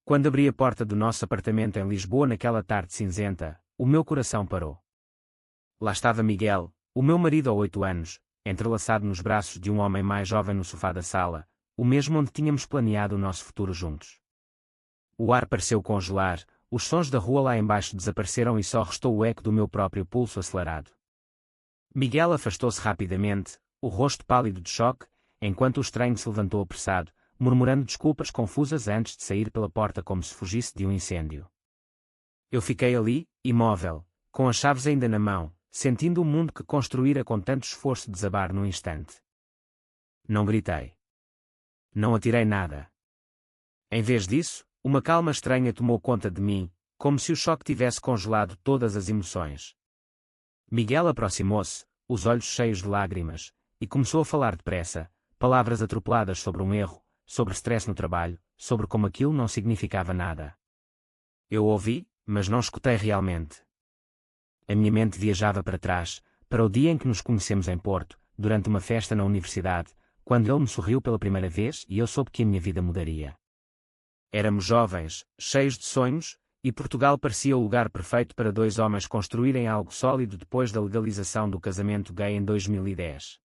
Quando abri a porta do nosso apartamento em Lisboa naquela tarde cinzenta, o meu coração parou. Lá estava Miguel, o meu marido há 8 anos, entrelaçado nos braços de um homem mais jovem no sofá da sala, o mesmo onde tínhamos planeado o nosso futuro juntos. O ar pareceu congelar, os sons da rua lá embaixo desapareceram e só restou o eco do meu próprio pulso acelerado. Miguel afastou-se rapidamente, o rosto pálido de choque, enquanto o estranho se levantou apressado, murmurando desculpas confusas antes de sair pela porta como se fugisse de um incêndio. Eu fiquei ali, imóvel, com as chaves ainda na mão, sentindo o mundo que construíra com tanto esforço desabar num instante. Não gritei. Não atirei nada. Em vez disso, uma calma estranha tomou conta de mim, como se o choque tivesse congelado todas as emoções. Miguel aproximou-se, os olhos cheios de lágrimas, e começou a falar depressa, palavras atropeladas sobre um erro, sobre stress no trabalho, sobre como aquilo não significava nada. Eu ouvi, mas não escutei realmente. A minha mente viajava para trás, para o dia em que nos conhecemos em Porto, durante uma festa na universidade, quando ele me sorriu pela primeira vez e eu soube que a minha vida mudaria. Éramos jovens, cheios de sonhos, e Portugal parecia o lugar perfeito para dois homens construírem algo sólido depois da legalização do casamento gay em 2010.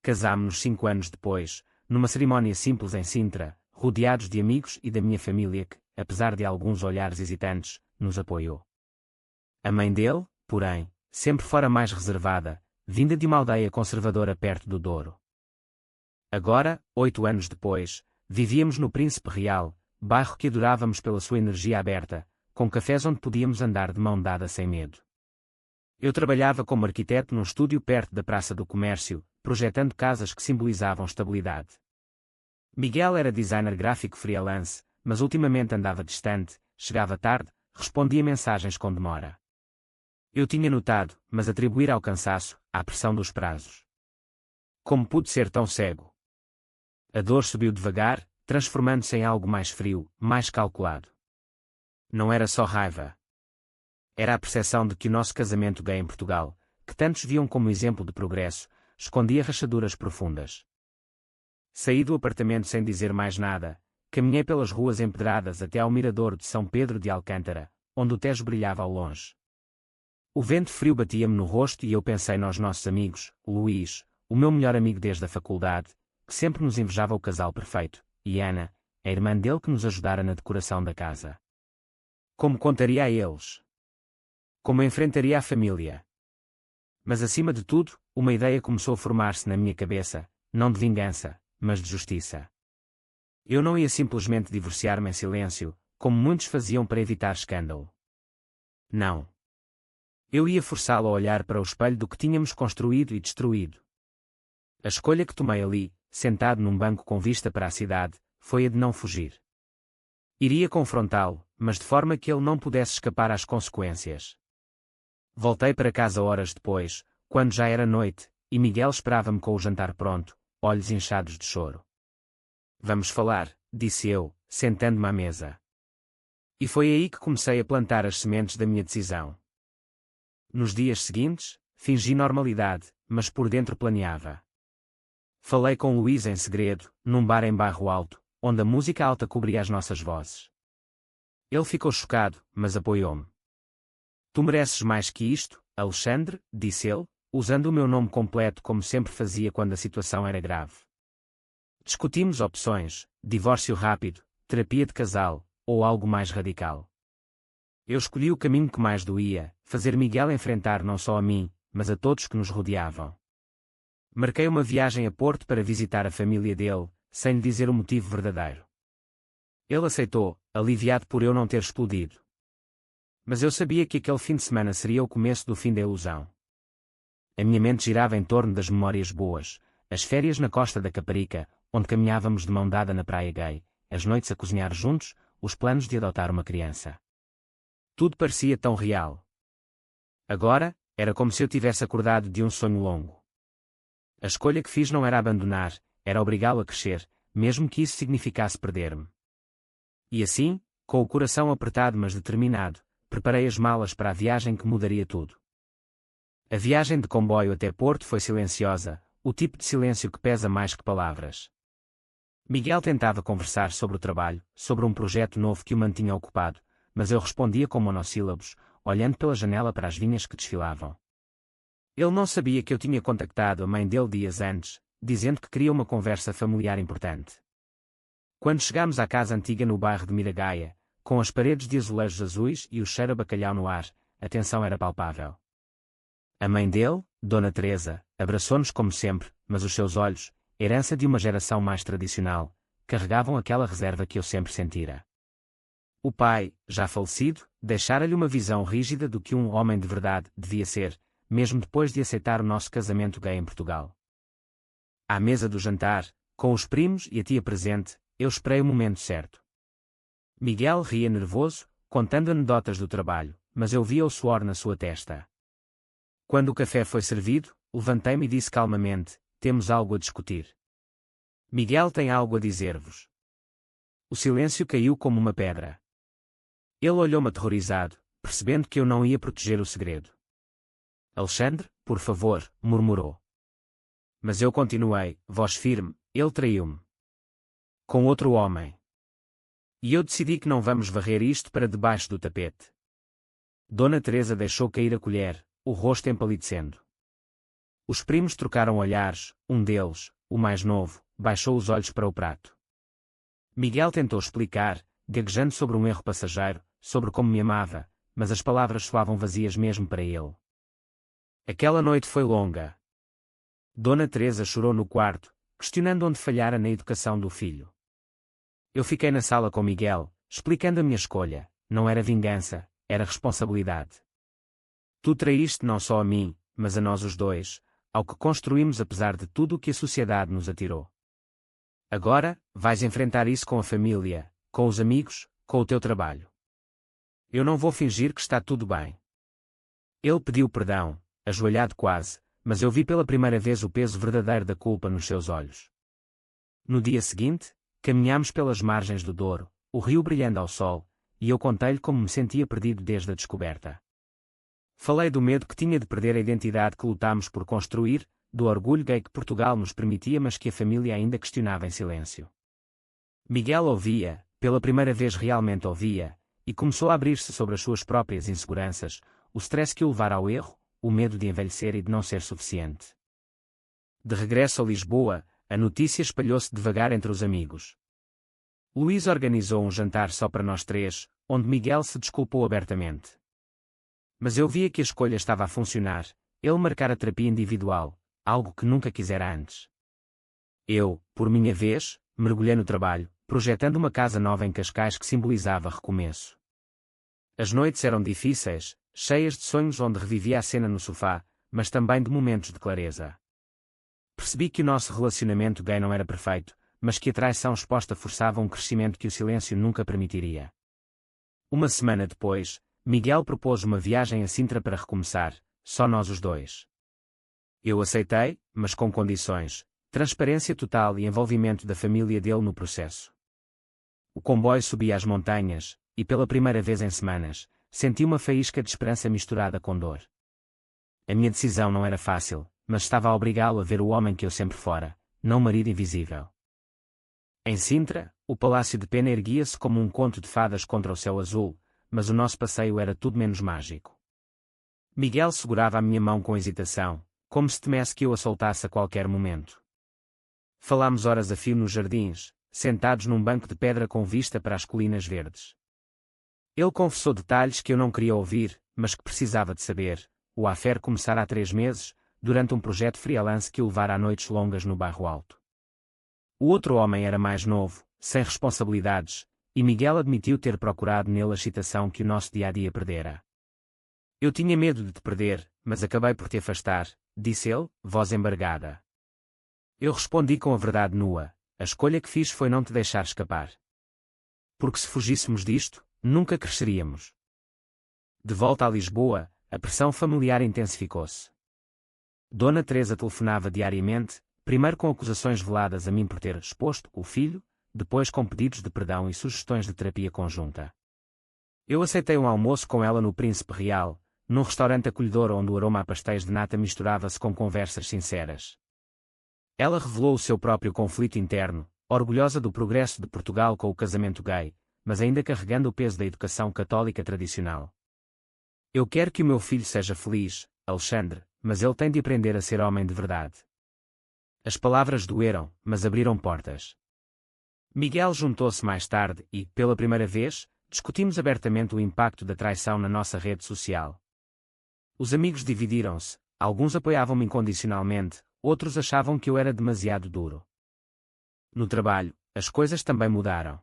Casámo-nos 5 anos depois, numa cerimónia simples em Sintra, rodeados de amigos e da minha família que, apesar de alguns olhares hesitantes, nos apoiou. A mãe dele, porém, sempre fora mais reservada, vinda de uma aldeia conservadora perto do Douro. Agora, 8 anos depois, vivíamos no Príncipe Real, bairro que adorávamos pela sua energia aberta, com cafés onde podíamos andar de mão dada sem medo. Eu trabalhava como arquiteto num estúdio perto da Praça do Comércio, projetando casas que simbolizavam estabilidade. Miguel era designer gráfico freelance, mas ultimamente andava distante, chegava tarde, respondia mensagens com demora. Eu tinha notado, mas atribuir ao cansaço, à pressão dos prazos. Como pude ser tão cego? A dor subiu devagar, transformando-se em algo mais frio, mais calculado. Não era só raiva. Era a percepção de que o nosso casamento gay em Portugal, que tantos viam como exemplo de progresso, escondia rachaduras profundas. Saí do apartamento sem dizer mais nada, caminhei pelas ruas empedradas até ao mirador de São Pedro de Alcântara, onde o Tejo brilhava ao longe. O vento frio batia-me no rosto e eu pensei nos nossos amigos, Luís, o meu melhor amigo desde a faculdade, que sempre nos invejava o casal perfeito, e Ana, a irmã dele que nos ajudara na decoração da casa. Como contaria a eles? Como enfrentaria a família? Mas acima de tudo, uma ideia começou a formar-se na minha cabeça, não de vingança, mas de justiça. Eu não ia simplesmente divorciar-me em silêncio, como muitos faziam para evitar escândalo. Não. Eu ia forçá-lo a olhar para o espelho do que tínhamos construído e destruído. A escolha que tomei ali, sentado num banco com vista para a cidade, foi a de não fugir. Iria confrontá-lo, mas de forma que ele não pudesse escapar às consequências. Voltei para casa horas depois, quando já era noite, e Miguel esperava-me com o jantar pronto, olhos inchados de choro. Vamos falar, disse eu, sentando-me à mesa. E foi aí que comecei a plantar as sementes da minha decisão. Nos dias seguintes, fingi normalidade, mas por dentro planeava. Falei com Luís em segredo, num bar em Bairro Alto, onde a música alta cobria as nossas vozes. Ele ficou chocado, mas apoiou-me. Tu mereces mais que isto, Alexandre, disse ele, usando o meu nome completo como sempre fazia quando a situação era grave. Discutimos opções, divórcio rápido, terapia de casal, ou algo mais radical. Eu escolhi o caminho que mais doía, fazer Miguel enfrentar não só a mim, mas a todos que nos rodeavam. Marquei uma viagem a Porto para visitar a família dele, sem lhe dizer o motivo verdadeiro. Ele aceitou, aliviado por eu não ter explodido. Mas eu sabia que aquele fim de semana seria o começo do fim da ilusão. A minha mente girava em torno das memórias boas, as férias na costa da Caparica, onde caminhávamos de mão dada na praia gay, as noites a cozinhar juntos, os planos de adotar uma criança. Tudo parecia tão real. Agora, era como se eu tivesse acordado de um sonho longo. A escolha que fiz não era abandonar, era obrigá-lo a crescer, mesmo que isso significasse perder-me. E assim, com o coração apertado mas determinado, preparei as malas para a viagem que mudaria tudo. A viagem de comboio até Porto foi silenciosa, o tipo de silêncio que pesa mais que palavras. Miguel tentava conversar sobre o trabalho, sobre um projeto novo que o mantinha ocupado, mas eu respondia com monossílabos, olhando pela janela para as vinhas que desfilavam. Ele não sabia que eu tinha contactado a mãe dele dias antes, dizendo que queria uma conversa familiar importante. Quando chegámos à casa antiga no bairro de Miragaia, com as paredes de azulejos azuis e o cheiro a bacalhau no ar, a tensão era palpável. A mãe dele, Dona Teresa, abraçou-nos como sempre, mas os seus olhos, herança de uma geração mais tradicional, carregavam aquela reserva que eu sempre sentira. O pai, já falecido, deixara-lhe uma visão rígida do que um homem de verdade devia ser, mesmo depois de aceitar o nosso casamento gay em Portugal. À mesa do jantar, com os primos e a tia presente, eu esperei o momento certo. Miguel ria nervoso, contando anedotas do trabalho, mas eu via o suor na sua testa. Quando o café foi servido, levantei-me e disse calmamente: temos algo a discutir. Miguel tem algo a dizer-vos. O silêncio caiu como uma pedra. Ele olhou-me aterrorizado, percebendo que eu não ia proteger o segredo. Alexandre, por favor, murmurou. Mas eu continuei, voz firme: ele traiu-me. Com outro homem. E eu decidi que não vamos varrer isto para debaixo do tapete. Dona Teresa deixou cair a colher, o rosto empalidecendo. Os primos trocaram olhares, um deles, o mais novo, baixou os olhos para o prato. Miguel tentou explicar, gaguejando sobre um erro passageiro, sobre como me amava, mas as palavras soavam vazias mesmo para ele. Aquela noite foi longa. Dona Teresa chorou no quarto, questionando onde falhara na educação do filho. Eu fiquei na sala com Miguel, explicando a minha escolha: não era vingança, era responsabilidade. Tu traíste não só a mim, mas a nós os dois, ao que construímos apesar de tudo o que a sociedade nos atirou. Agora, vais enfrentar isso com a família, com os amigos, com o teu trabalho. Eu não vou fingir que está tudo bem. Ele pediu perdão, ajoelhado quase, mas eu vi pela primeira vez o peso verdadeiro da culpa nos seus olhos. No dia seguinte, caminhámos pelas margens do Douro, o rio brilhando ao sol, e eu contei-lhe como me sentia perdido desde a descoberta. Falei do medo que tinha de perder a identidade que lutámos por construir, do orgulho gay que Portugal nos permitia mas que a família ainda questionava em silêncio. Miguel ouvia, pela primeira vez realmente ouvia, e começou a abrir-se sobre as suas próprias inseguranças, o stress que o levara ao erro, o medo de envelhecer e de não ser suficiente. De regresso a Lisboa, a notícia espalhou-se devagar entre os amigos. Luís organizou um jantar só para nós três, onde Miguel se desculpou abertamente. Mas eu via que a escolha estava a funcionar, ele marcara terapia individual, algo que nunca quisera antes. Eu, por minha vez, mergulhei no trabalho, projetando uma casa nova em Cascais que simbolizava recomeço. As noites eram difíceis, cheias de sonhos onde revivia a cena no sofá, mas também de momentos de clareza. Percebi que o nosso relacionamento gay não era perfeito, mas que a traição exposta forçava um crescimento que o silêncio nunca permitiria. Uma semana depois, Miguel propôs uma viagem a Sintra para recomeçar, só nós os dois. Eu aceitei, mas com condições: transparência total e envolvimento da família dele no processo. O comboio subia as montanhas, e pela primeira vez em semanas, senti uma faísca de esperança misturada com dor. A minha decisão não era fácil, mas estava a obrigá-lo a ver o homem que eu sempre fora, não o marido invisível. Em Sintra, o Palácio de Pena erguia-se como um conto de fadas contra o céu azul, mas o nosso passeio era tudo menos mágico. Miguel segurava a minha mão com hesitação, como se temesse que eu a soltasse a qualquer momento. Falámos horas a fio nos jardins, sentados num banco de pedra com vista para as colinas verdes. Ele confessou detalhes que eu não queria ouvir, mas que precisava de saber. O affaire começara há 3 meses, durante um projeto freelance que o levara a noites longas no Bairro Alto. O outro homem era mais novo, sem responsabilidades, e Miguel admitiu ter procurado nele a excitação que o nosso dia-a-dia perdera. Eu tinha medo de te perder, mas acabei por te afastar, disse ele, voz embargada. Eu respondi com a verdade nua: a escolha que fiz foi não te deixar escapar. Porque se fugíssemos disto, nunca cresceríamos. De volta a Lisboa, a pressão familiar intensificou-se. Dona Teresa telefonava diariamente, primeiro com acusações veladas a mim por ter exposto o filho, depois com pedidos de perdão e sugestões de terapia conjunta. Eu aceitei um almoço com ela no Príncipe Real, num restaurante acolhedor onde o aroma a pastéis de nata misturava-se com conversas sinceras. Ela revelou o seu próprio conflito interno, orgulhosa do progresso de Portugal com o casamento gay, mas ainda carregando o peso da educação católica tradicional. Eu quero que o meu filho seja feliz, Alexandre, mas ele tem de aprender a ser homem de verdade. As palavras doeram, mas abriram portas. Miguel juntou-se mais tarde e, pela primeira vez, discutimos abertamente o impacto da traição na nossa rede social. Os amigos dividiram-se, alguns apoiavam-me incondicionalmente, outros achavam que eu era demasiado duro. No trabalho, as coisas também mudaram.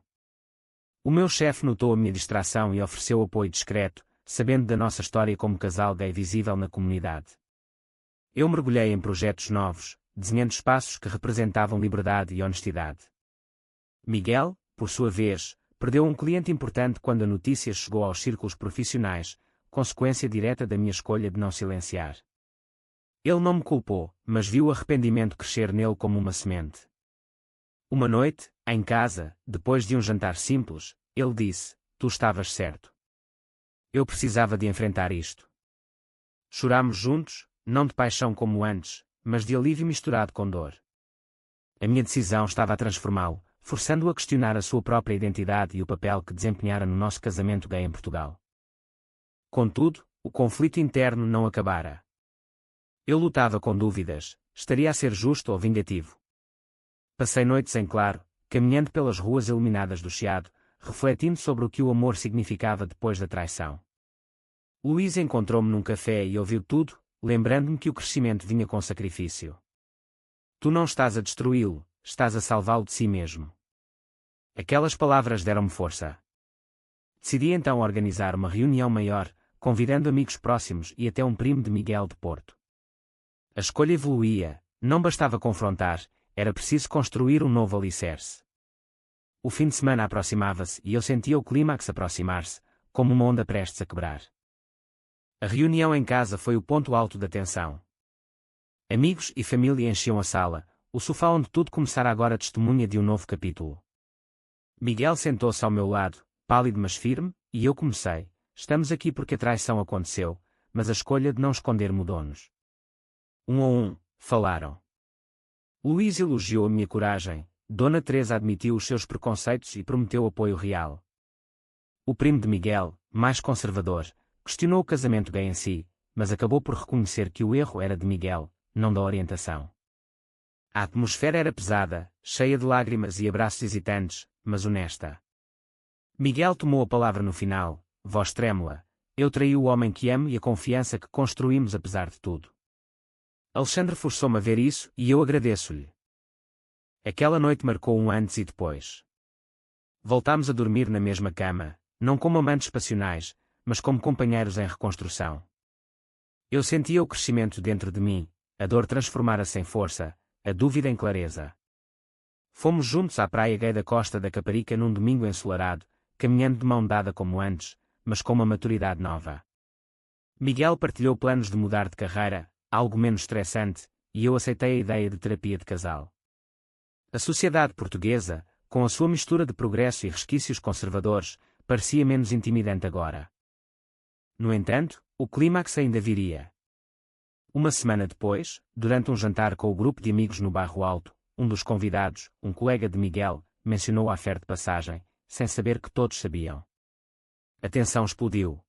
O meu chefe notou a minha distração e ofereceu apoio discreto, sabendo da nossa história como casal gay visível na comunidade. Eu mergulhei em projetos novos, desenhando espaços que representavam liberdade e honestidade. Miguel, por sua vez, perdeu um cliente importante quando a notícia chegou aos círculos profissionais, consequência direta da minha escolha de não silenciar. Ele não me culpou, mas viu o arrependimento crescer nele como uma semente. Uma noite, em casa, depois de um jantar simples, ele disse: "Tu estavas certo. Eu precisava de enfrentar isto." Chorámos juntos, não de paixão como antes, mas de alívio misturado com dor. A minha decisão estava a transformá-lo, forçando-o a questionar a sua própria identidade e o papel que desempenhara no nosso casamento gay em Portugal. Contudo, o conflito interno não acabara. Eu lutava com dúvidas: estaria a ser justo ou vingativo? Passei noites em claro, caminhando pelas ruas iluminadas do Chiado, refletindo sobre o que o amor significava depois da traição. Luís encontrou-me num café e ouviu tudo, lembrando-me que o crescimento vinha com sacrifício. "Tu não estás a destruí-lo, estás a salvá-lo de si mesmo." Aquelas palavras deram-me força. Decidi então organizar uma reunião maior, convidando amigos próximos e até um primo de Miguel de Porto. A escolha evoluía, não bastava confrontar, era preciso construir um novo alicerce. O fim de semana aproximava-se e eu sentia o clímax aproximar-se, como uma onda prestes a quebrar. A reunião em casa foi o ponto alto da tensão. Amigos e família enchiam a sala, o sofá onde tudo começara agora testemunha de um novo capítulo. Miguel sentou-se ao meu lado, pálido mas firme, e eu comecei: "Estamos aqui porque a traição aconteceu, mas a escolha de não esconder mudou-nos." Um a um, falaram. Luís elogiou a minha coragem, Dona Teresa admitiu os seus preconceitos e prometeu apoio real. O primo de Miguel, mais conservador, questionou o casamento gay em si, mas acabou por reconhecer que o erro era de Miguel, não da orientação. A atmosfera era pesada, cheia de lágrimas e abraços hesitantes, mas honesta. Miguel tomou a palavra no final, voz trêmula: "Eu traí o homem que amo e a confiança que construímos apesar de tudo." Alexandre forçou-me a ver isso e eu agradeço-lhe. Aquela noite marcou um antes e depois. Voltámos a dormir na mesma cama, não como amantes passionais, mas como companheiros em reconstrução. Eu sentia o crescimento dentro de mim, a dor transformara-se em força, a dúvida em clareza. Fomos juntos à praia gay da Costa da Caparica num domingo ensolarado, caminhando de mão dada como antes, mas com uma maturidade nova. Miguel partilhou planos de mudar de carreira, algo menos estressante, e eu aceitei a ideia de terapia de casal. A sociedade portuguesa, com a sua mistura de progresso e resquícios conservadores, parecia menos intimidante agora. No entanto, o clímax ainda viria. Uma semana depois, durante um jantar com o grupo de amigos no Bairro Alto, um dos convidados, um colega de Miguel, mencionou a affaire de passagem, sem saber que todos sabiam. A tensão explodiu.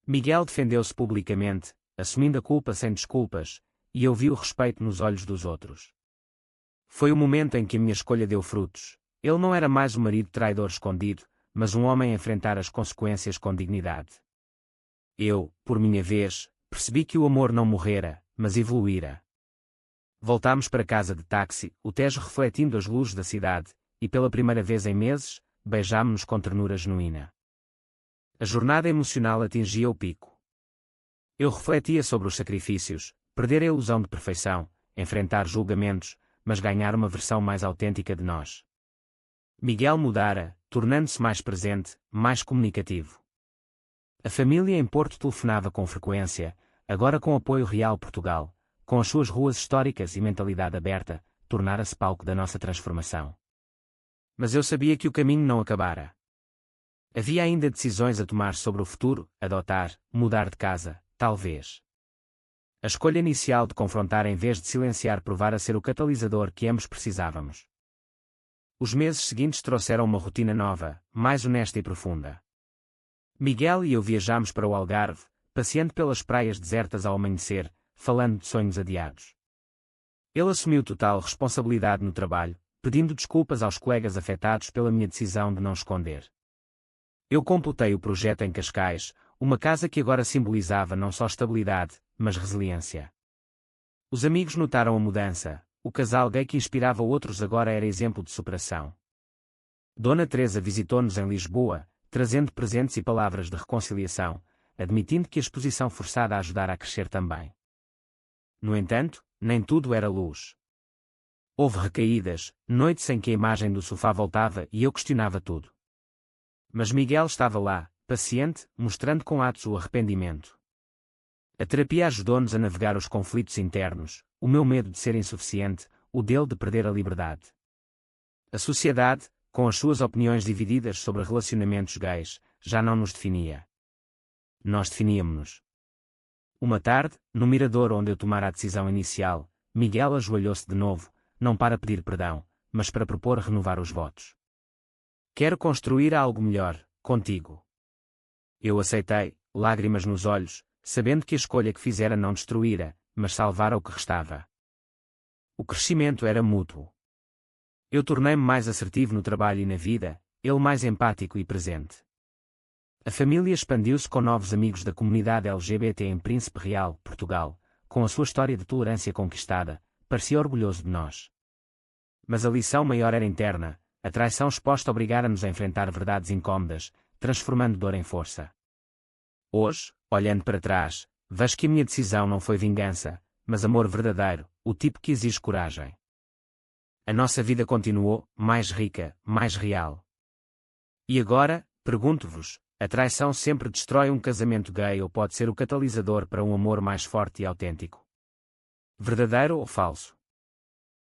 Miguel defendeu-se publicamente, assumindo a culpa sem desculpas, e eu vi o respeito nos olhos dos outros. Foi o momento em que a minha escolha deu frutos. Ele não era mais um marido traidor escondido, mas um homem a enfrentar as consequências com dignidade. Eu, por minha vez, percebi que o amor não morrera, mas evoluíra. Voltámos para casa de táxi, o Tejo refletindo as luzes da cidade, e pela primeira vez em meses, beijámo-nos com ternura genuína. A jornada emocional atingia o pico. Eu refletia sobre os sacrifícios, perder a ilusão de perfeição, enfrentar julgamentos, mas ganhar uma versão mais autêntica de nós. Miguel mudara, tornando-se mais presente, mais comunicativo. A família em Porto telefonava com frequência, agora com apoio real Portugal, com as suas ruas históricas e mentalidade aberta, tornara-se palco da nossa transformação. Mas eu sabia que o caminho não acabara. Havia ainda decisões a tomar sobre o futuro, adotar, mudar de casa, talvez. A escolha inicial de confrontar em vez de silenciar provara ser o catalisador que ambos precisávamos. Os meses seguintes trouxeram uma rotina nova, mais honesta e profunda. Miguel e eu viajámos para o Algarve, passeando pelas praias desertas ao amanhecer, falando de sonhos adiados. Ele assumiu total responsabilidade no trabalho, pedindo desculpas aos colegas afetados pela minha decisão de não esconder. Eu completei o projeto em Cascais, uma casa que agora simbolizava não só estabilidade, mas resiliência. Os amigos notaram a mudança, o casal gay que inspirava outros agora era exemplo de superação. Dona Teresa visitou-nos em Lisboa, trazendo presentes e palavras de reconciliação, admitindo que a exposição forçada a ajudar a crescer também. No entanto, nem tudo era luz. Houve recaídas, noites em que a imagem do sofá voltava e eu questionava tudo. Mas Miguel estava lá, paciente, mostrando com atos o arrependimento. A terapia ajudou-nos a navegar os conflitos internos, o meu medo de ser insuficiente, o dele de perder a liberdade. A sociedade, com as suas opiniões divididas sobre relacionamentos gays, já não nos definia. Nós definíamos-nos. Uma tarde, no mirador onde eu tomara a decisão inicial, Miguel ajoelhou-se de novo, não para pedir perdão, mas para propor renovar os votos. Quero construir algo melhor, contigo. Eu aceitei, lágrimas nos olhos, sabendo que a escolha que fizera não destruíra, mas salvara o que restava. O crescimento era mútuo. Eu tornei-me mais assertivo no trabalho e na vida, ele mais empático e presente. A família expandiu-se com novos amigos da comunidade LGBT em Príncipe Real, Portugal, com a sua história de tolerância conquistada, parecia orgulhoso de nós. Mas a lição maior era interna, a traição exposta obrigara-nos a enfrentar verdades incômodas, transformando dor em força. Hoje, olhando para trás, vejo que a minha decisão não foi vingança, mas amor verdadeiro, o tipo que exige coragem. A nossa vida continuou, mais rica, mais real. E agora, pergunto-vos, a traição sempre destrói um casamento gay ou pode ser o catalisador para um amor mais forte e autêntico? Verdadeiro ou falso?